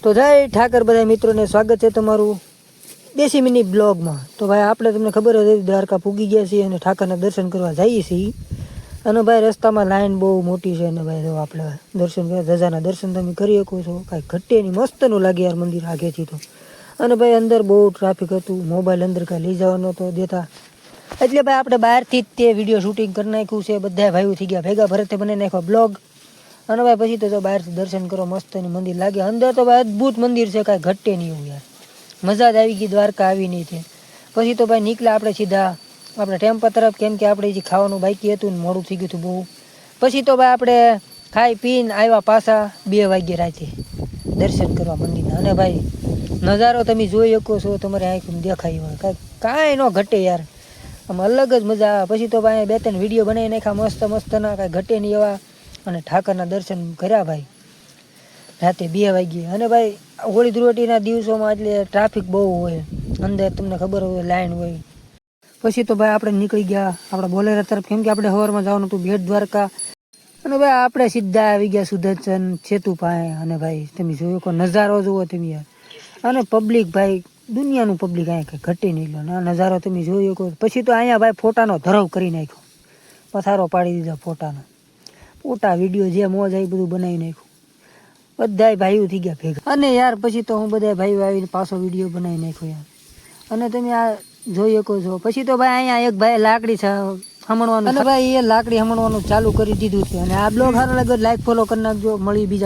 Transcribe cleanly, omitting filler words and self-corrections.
તો જય ઠાકર બધા મિત્રોને સ્વાગત છે તમારું દેશી મિની બ્લોગમાં। તો ભાઈ આપણે તમને ખબર હતી દ્વારકા પૂગી ગયા છીએ અને ઠાકરના દર્શન કરવા જઈએ છીએ। અને ભાઈ રસ્તામાં લાઈન બહુ મોટી છે અને ભાઈ જો આપણે દર્શન કરવા ધજાના દર્શન તમે કરી શકો છો। કાંઈ ઘટે નહીં, મસ્તનું લાગે યાર મંદિર આગેથી તો। અને ભાઈ અંદર બહુ ટ્રાફિક હતું, મોબાઈલ અંદર કાંઈ લઈ જવાનો તો દેતા, એટલે ભાઈ આપણે બહારથી જ તે વિડીયો શૂટિંગ કરી નાખ્યું છે। બધા ભાઈઓ થઈ ગયા ભેગા, ભરતે બનાવી નાખ્યો બ્લોગ। અને ભાઈ પછી તો જો બહારથી દર્શન કરો, મસ્તની મંદિર લાગે। અંદર તો ભાઈ અદ્ભુત મંદિર છે, કાંઈ ઘટે નહીં એવું યાર, મજા જ આવી ગઈ દ્વારકા આવી નહીં છે। પછી તો ભાઈ નીકળ્યા આપણે સીધા આપણે ટેમ્પો તરફ, કેમ કે આપણે જે ખાવાનું બાકી હતું ને મોડું થઈ ગયું હતું બહુ। પછી તો ભાઈ આપણે ખાઈ પીને આવ્યા પાછા 2 વાગ્યે રાતે દર્શન કરવા મંદિરના। અને ભાઈ નજારો તમે જોઈ શકો છો, તમારે આંખમાં દેખાય એવા કાંઈ ન ઘટે યાર, આમ અલગ જ મજા આવે। પછી તો ભાઈ 2-3 વિડીયો બનાવી નાખ્યા મસ્ત મસ્તના, કાંઈ ઘટે નહીં એવા। અને ઠાકરના દર્શન કર્યા ભાઈ રાતે 2 વાગ્યે। અને ભાઈ હોળી ધૂળેટીના દિવસોમાં એટલે ટ્રાફિક બહુ હોય અંદર, તમને ખબર હોય લાઈન હોય। પછી તો ભાઈ આપણે નીકળી ગયા આપણા બોલેરા તરફ, કેમ કે આપણે સવારમાં જવાનું હતું બેટ દ્વારકા। અને ભાઈ આપણે સીધા આવી ગયા સુદર્શન સેતુ પાસે। અને ભાઈ તમે જોયો કો નજારો જુઓ તમે યાર, અને પબ્લિક ભાઈ દુનિયાનું પબ્લિક અહીંયા કંઈ ઘટે નહીં લો, આ નજારો તમે જોયો કો। પછી તો અહીંયા ભાઈ ફોટાનો ધરાવ કરી નાખ્યો, પથારો પાડી દીધા ફોટા વિડીયો જે મોજ આવી બધું બનાવી નાખ્યું। બધા ભાઈઓ થઈ ગયા ભેગા, અને યાર પછી તો હું બધા ભાઈઓ આવીને પાછો વિડીયો બનાવી નાખ્યો યાર। અને તમે આ જોઈ શકો છો। પછી તો ભાઈ અહીંયા એક ભાઈ લાકડી હમણવાનું, અને ભાઈ એ લાકડી હમણવાનું ચાલુ કરી દીધું છે। અને આ બ્લોગ સારો લાગે લાઈક ફોલો કરી નાખજો, મળી બીજા